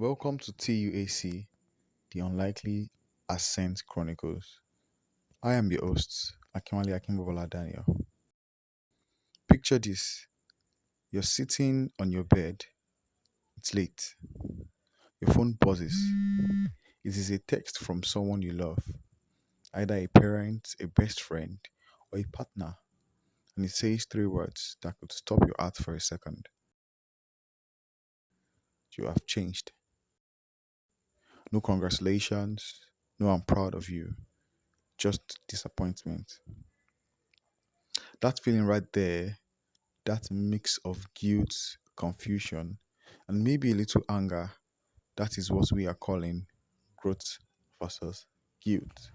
Welcome to TUAC, the Unlikely Ascent Chronicles. I am your host, Akinwale Akinbobola Daniel. Picture this: you're sitting on your bed, it's late, your phone buzzes. It is a text from someone you love, either a parent, a best friend, or a partner, and it says three words that could stop your heart for a second. You have changed. No congratulations, no I'm proud of you, just disappointment. That feeling right there, that mix of guilt, confusion, and maybe a little anger, that is what we are calling growth versus guilt.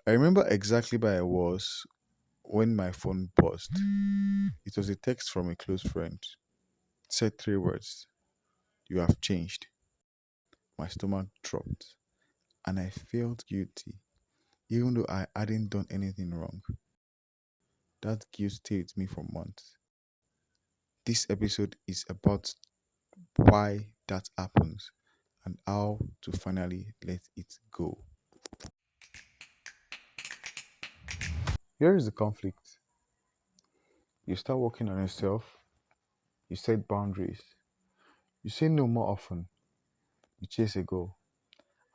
I remember exactly where I was when my phone buzzed. It was a text from a close friend. It said three words: "You have changed." My stomach dropped, and I felt guilty, even though I hadn't done anything wrong. That guilt stayed with me for months. This episode is about why that happens and how to finally let it go. Here is the conflict. You start working on yourself, you set boundaries, you say no more often, you chase a goal,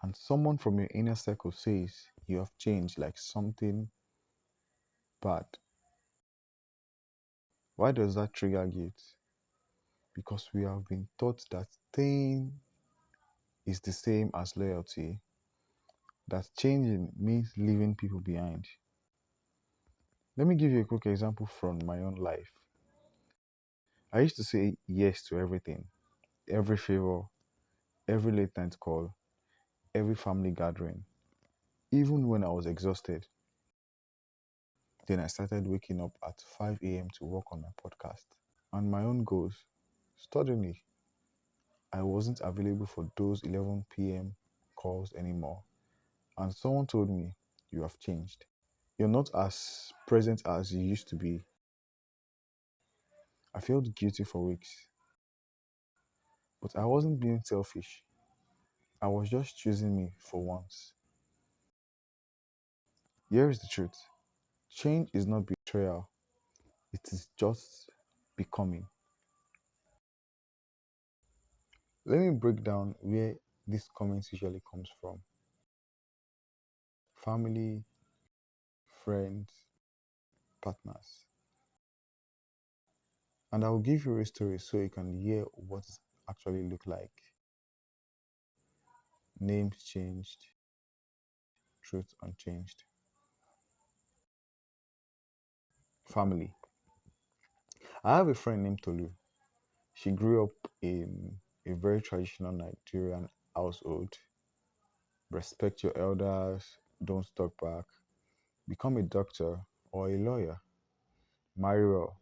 and someone from your inner circle says you have changed like something bad. Why does that trigger guilt? Because we have been taught that staying is the same as loyalty, that changing means leaving people behind. Let me give you a quick example from my own life. I used to say yes to everything, every favor, every late night call, every family gathering, even when I was exhausted. Then I started waking up at 5 a.m. to work on my podcast and my own goals. Suddenly, I wasn't available for those 11 p.m. calls anymore. And someone told me, "You have changed. You're not as present as you used to be." I felt guilty for weeks, but I wasn't being selfish. I was just choosing me for once. Here is the truth: change is not betrayal, it is just becoming. Let me break down where this comment usually comes from: family, friends, partners. And I will give you a story so you can hear what it actually look like. Names changed, truth unchanged. Family. I have a friend named Tolu. She grew up in a very traditional Nigerian household. Respect your elders, don't talk back, become a doctor or a lawyer, marry well.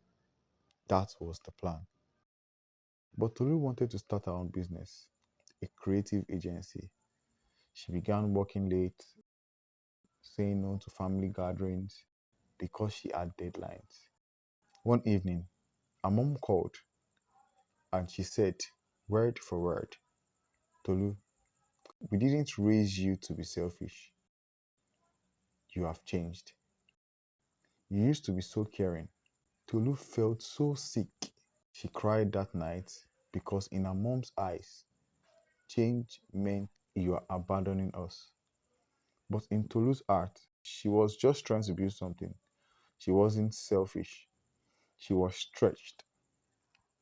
That was the plan. But Tolu wanted to start her own business, a creative agency. She began working late, saying no to family gatherings because she had deadlines. One evening, her mom called and she said, word for word, "Tolu, we didn't raise you to be selfish. You have changed. You used to be so caring." Tolu felt so sick. She cried that night because in her mom's eyes, change meant you are abandoning us. But in Tolu's heart, she was just trying to build something. She wasn't selfish. She was stretched.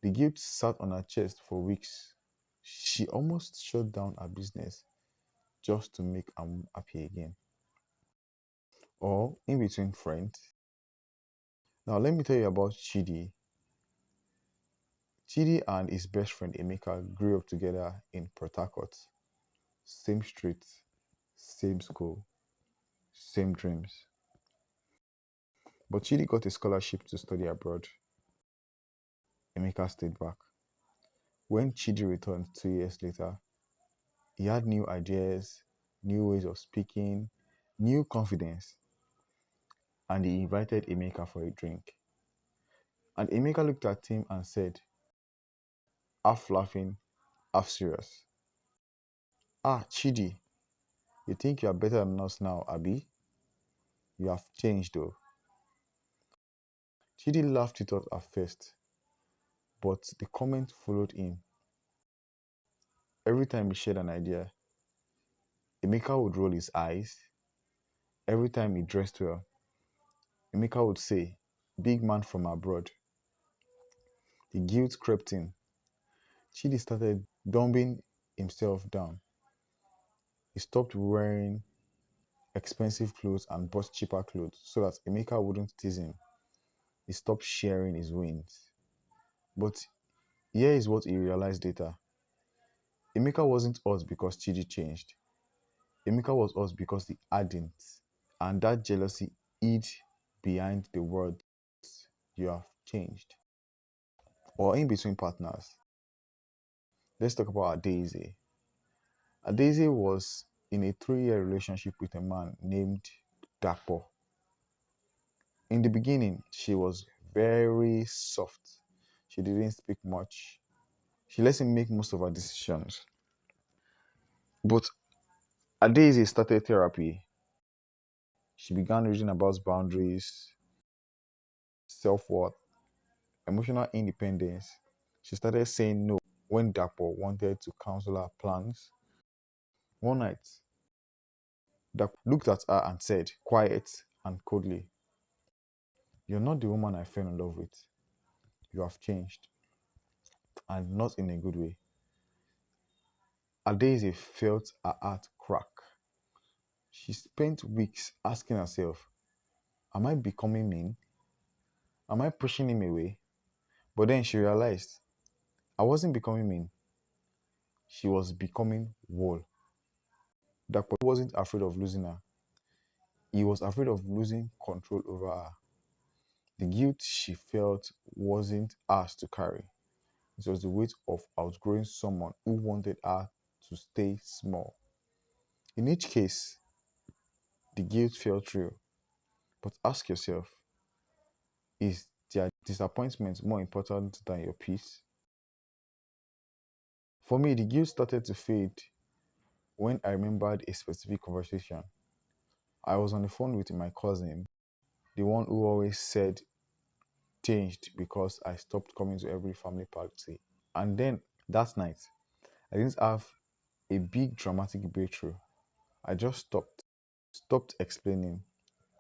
The guilt sat on her chest for weeks. She almost shut down her business just to make her happy again. Or in between friends. Now let me tell you about Chidi. Chidi and his best friend Emeka grew up together in Port Harcourt. Same street, same school, same dreams. But Chidi got a scholarship to study abroad. Emeka stayed back. When Chidi returned 2 years later, he had new ideas, new ways of speaking, new confidence, and he invited Emeka for a drink. And Emeka looked at him and said, half laughing, half serious. Ah, Chidi, you think you are better than us now, Abi? You have changed though. Chidi laughed it off at first, but the comment followed him. Every time he shared an idea, Emeka would roll his eyes. Every time he dressed well, Emeka would say, "Big man from abroad." The guilt crept in. Chidi started dumbing himself down. He stopped wearing expensive clothes and bought cheaper clothes so that Emeka wouldn't tease him. He stopped sharing his wins. But here is what he realized later. Emeka wasn't us because Chidi changed. Emeka was us because he hadn't. And that jealousy hid behind the words, "You have changed." Or in between partners. Let's talk about Adaeze. Adaeze was in a 3-year relationship with a man named Dapo. In the beginning, she was very soft. She didn't speak much. She lets him make most of her decisions. But Adaeze started therapy. She began reading about boundaries, self-worth, emotional independence. She started saying no when Dapo wanted to counsel her plans. One night, Dapo looked at her and said, quiet and coldly, "You're not the woman I fell in love with. You have changed, and not in a good way." Adaeze felt her heart crack. She spent weeks asking herself, am I becoming mean? Am I pushing him away? But then she realized I wasn't becoming mean. She was becoming wall. Dapo wasn't afraid of losing her. He was afraid of losing control over her. The guilt she felt wasn't hers to carry. It was the weight of outgrowing someone who wanted her to stay small. In each case, the guilt felt real. But ask yourself, is their disappointment more important than your peace? For me, the guilt started to fade when I remembered a specific conversation. I was on the phone with my cousin, the one who always said changed because I stopped coming to every family party. And then that night, I didn't have a big dramatic breakthrough. I just stopped explaining,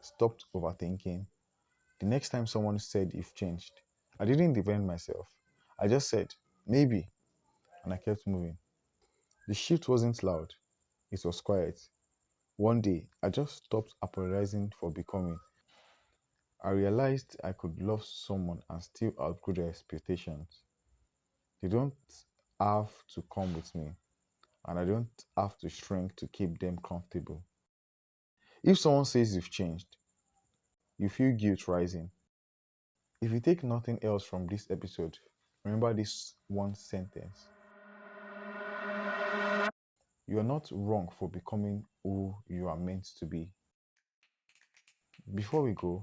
stopped overthinking. The next time someone said you've changed, I didn't defend myself. I just said, maybe, and I kept moving. The shift wasn't loud, it was quiet. One day, I just stopped apologizing for becoming. I realized I could love someone and still outgrow their expectations. They don't have to come with me, and I don't have to shrink to keep them comfortable. If someone says you've changed, you feel guilt rising. If you take nothing else from this episode, remember this one sentence. You are not wrong for becoming who you are meant to be. Before we go,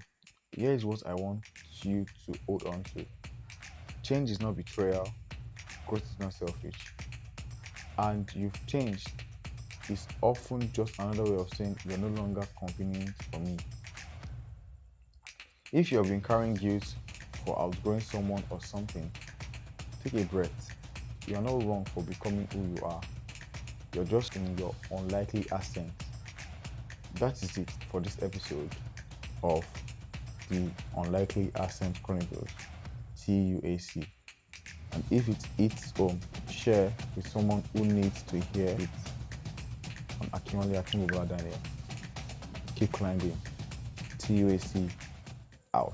here is what I want you to hold on to. Change is not betrayal, growth is not selfish. And you've changed is often just another way of saying you're no longer convenient for me. If you have been carrying guilt for outgrowing someone or something, take a breath. You are not wrong for becoming who you are. You're just in your unlikely ascent. That is it for this episode of the Unlikely Ascent Chronicles, TUAC. And if it hits home, share with someone who needs to hear it. I'm Akinwale Akinbobola Daniel. Keep climbing. TUAC out.